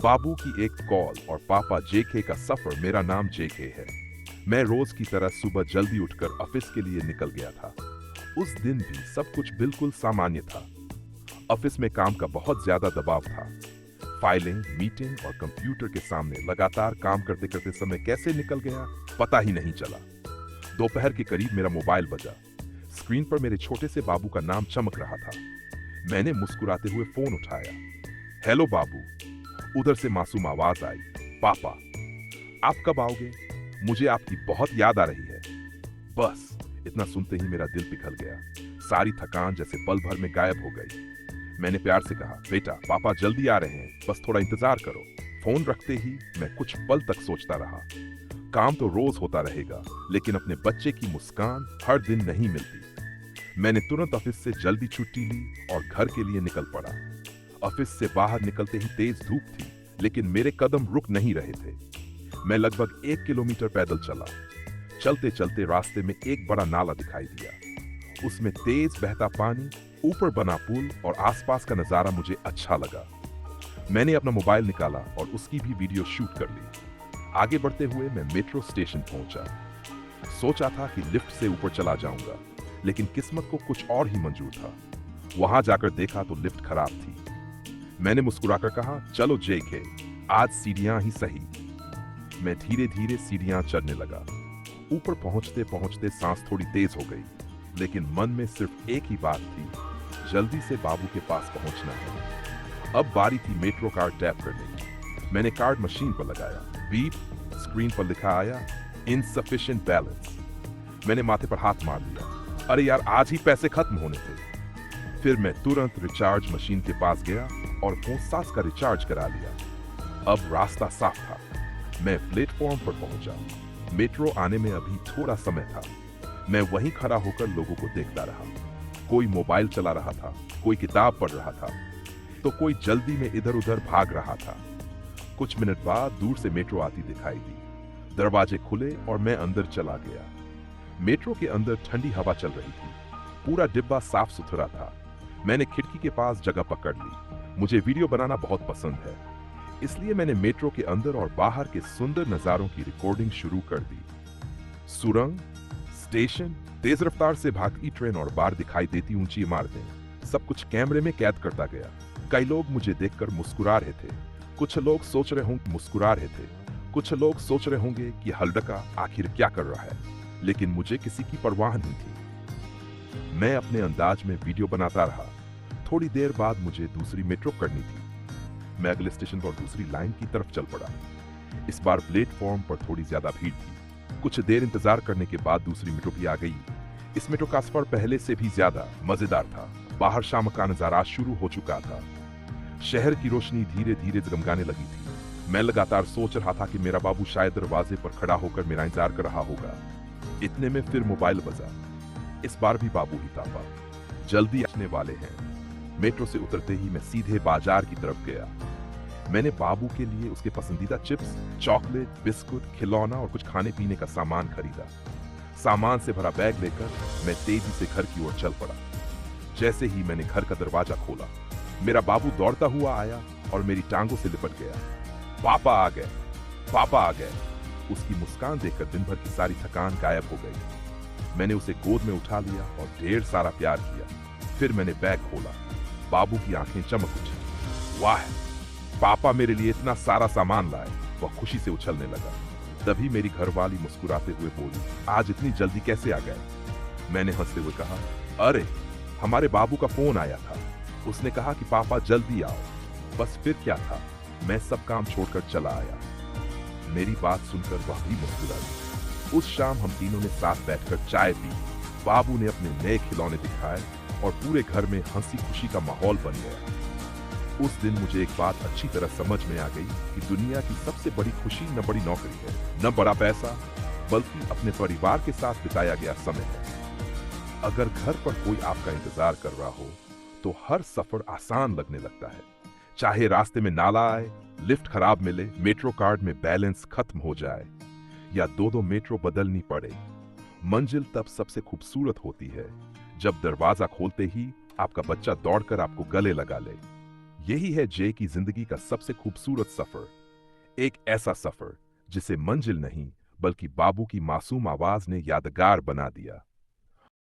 बाबू की एक कॉल और पापा जेके का सफर। मेरा नाम जेके है। मैं रोज की तरह सुबह जल्दी उठकर ऑफिस के लिए निकल गया था। उस दिन भी सब कुछ बिल्कुल सामान्य था। ऑफिस में काम का बहुत ज्यादा दबाव था। फाइलिंग, मीटिंग और कंप्यूटर के सामने लगातार काम करते करते समय कैसे निकल गया पता ही नहीं चला। दोपहर के करीब मेरा मोबाइल बजा। स्क्रीन पर मेरे छोटे से बाबू का नाम चमक रहा था। मैंने मुस्कुराते हुए फोन उठाया। हेलो बाबू। उधर से मासूम आवाज आई, पापा आप कब आओगे? मुझे आपकी बहुत याद आ रही है। बस इतना सुनते ही मेरा दिल पिघल गया। सारी थकान जैसे पल भर में गायब हो गई। मैंने प्यार से कहा, बेटा पापा जल्दी आ रहे हैं, बस थोड़ा इंतजार करो। फोन रखते ही मैं कुछ पल तक सोचता रहा। काम तो रोज होता रहेगा, लेकिन अपने बच्चे की मुस्कान हर दिन नहीं मिलती। मैंने तुरंत ऑफिस से जल्दी छुट्टी ली और घर के लिए निकल पड़ा। ऑफिस से बाहर निकलते ही तेज धूप थी, लेकिन मेरे कदम रुक नहीं रहे थे। मैं लगभग 1 किलोमीटर पैदल चला। चलते चलते रास्ते में एक बड़ा नाला दिखाई दिया। उसमें तेज बहता पानी, ऊपर बना पुल और आसपास का नजारा मुझे अच्छा लगा। मैंने अपना मोबाइल निकाला और उसकी भी वीडियो शूट कर ली। आगे बढ़ते हुए मैं मेट्रो स्टेशन पहुंचा। सोचा था कि लिफ्ट से ऊपर चला जाऊंगा, लेकिन किस्मत को कुछ और ही मंजूर था। वहां जाकर देखा तो लिफ्ट खराब थी। मैंने मुस्कुराकर कहा, चलो जेके, आज सीढ़ियां ही सही। मैं धीरे धीरे सीढ़ियां चढ़ने लगा। ऊपर पहुंचते पहुंचते सांस थोड़ी तेज हो गई, लेकिन मन में सिर्फ एक ही बात थी, जल्दी से बाबू के पास पहुंचना है। अब बारी थी मेट्रो कार्ड टैप करने की। मैंने कार्ड मशीन पर लगाया। बीप, स्क्रीन पर लिखा आया, इनसफिशिएंट बैलेंस। मैंने माथे पर हाथ मार लिया। अरे यार, आज ही पैसे खत्म होने थे। फिर मैं तुरंत रिचार्ज मशीन के पास गया और $5 का रिचार्ज करा लिया। अब रास्ता साफ था। मैं प्लेटफॉर्म पर पहुंचा। मेट्रो आने में अभी थोड़ा समय था। मैं वहीं खड़ा होकर लोगों को देखता रहा। कोई मोबाइल चला रहा था, कोई किताब पढ़ रहा था, तो कोई जल्दी में इधर उधर भाग रहा था। कुछ मिनट बाद दूर से मेट्रो आती दिखाई दी। दरवाजे खुले और मैं अंदर चला गया। मेट्रो के अंदर ठंडी हवा चल रही थी। पूरा डिब्बा साफ सुथरा था। मैंने खिड़की के पास जगह पकड़ ली। मुझे वीडियो बनाना बहुत पसंद है, इसलिए मैंने मेट्रो के अंदर और बाहर के सुंदर नजारों की रिकॉर्डिंग शुरू कर दी। सुरंग, स्टेशन, तेज रफ्तार से भागती ट्रेन और बाहर दिखाई देती ऊंची इमारतें, सब कुछ कैमरे में कैद करता गया। कई लोग मुझे देखकर मुस्कुरा रहे थे। कुछ लोग सोच रहे होंगे कि हल्डका आखिर क्या कर रहा है, लेकिन मुझे किसी की परवाह नहीं थी। मैं अपने अंदाज में वीडियो बनाता रहा। थोड़ी देर बाद मुझे दूसरी मेट्रो करनी थी। मैं अगले स्टेशन पर दूसरी लाइन की तरफ चल पड़ा। इस बार प्लेटफॉर्म पर थोड़ी ज्यादा भीड़ थी। कुछ देर इंतजार करने के बाद दूसरी मेट्रो भी आ गई। इस मेट्रो का सफर पहले से भी ज्यादा मजेदार था। बाहर शाम का नजारा शुरू हो चुका था। शहर की रोशनी धीरे धीरे जगमगाने लगी थी। मैं लगातार सोच रहा था कि मेरा बाबू शायद दरवाजे पर खड़ा होकर मेरा इंतजार कर रहा होगा। इतने में फिर मोबाइल बजा। इस बार भी बाबू ही था। जल्दी आने वाले हैं। मेट्रो से उतरते ही मैं सीधे बाजार की तरफ गया। मैंने बाबू के लिए उसके पसंदीदा चिप्स, चॉकलेट, बिस्कुट, खिलौना और कुछ खाने पीने का सामान खरीदा। सामान से भरा बैग लेकर मैं तेजी से घर की ओर चल पड़ा। जैसे ही मैंने घर का दरवाजा खोला, मेरा बाबू दौड़ता हुआ आया और मेरी टांगों से लिपट गया। पापा आ गए, पापा आ गए। उसकी मुस्कान देखकर दिन भर की सारी थकान गायब हो गई। मैंने उसे गोद में उठा लिया और ढेर सारा प्यार किया। फिर मैंने बैग खोला। बाबू की आंखें चमक उठी। वाह, पापा मेरे लिए इतना सारा सामान लाए। वह खुशी से उछलने लगा। तभी मेरी घरवाली मुस्कुराते हुए बोली, आज इतनी जल्दी कैसे आ गए? मैंने हंसते हुए कहा, अरे हमारे बाबू का फोन आया था। उसने कहा कि पापा जल्दी आओ। बस फिर क्या था, मैं सब काम छोड़कर चला आया। मेरी बात सुनकर वह भी मुस्कुरा दी। उस शाम हम तीनों ने साथ बैठकर चाय पी। बाबू ने अपने नए खिलौने दिखाए और पूरे घर में हंसी खुशी का माहौल बन गया। उस दिन मुझे एक बात अच्छी तरह समझ में आ गई कि दुनिया की सबसे बड़ी खुशी न बड़ी नौकरी है, न बड़ा पैसा, बल्कि अपने परिवार के साथ बिताया गया समय है। अगर घर पर कोई आपका इंतजार कर रहा हो, तो हर सफर आसान लगने लगता है। चाहे रास्ते में नाला आए, लिफ्ट खराब मिले, मेट्रो कार्ड में बैलेंस खत्म हो जाए, या दो मेट्रो बदलनी पड़े, मंजिल तब सबसे खूबसूरत होती है जब दरवाजा खोलते ही आपका बच्चा दौड़कर आपको गले लगा ले। यही है जे की जिंदगी का सबसे खूबसूरत सफर, एक ऐसा सफर जिसे मंजिल नहीं बल्कि बाबू की मासूम आवाज ने यादगार बना दिया।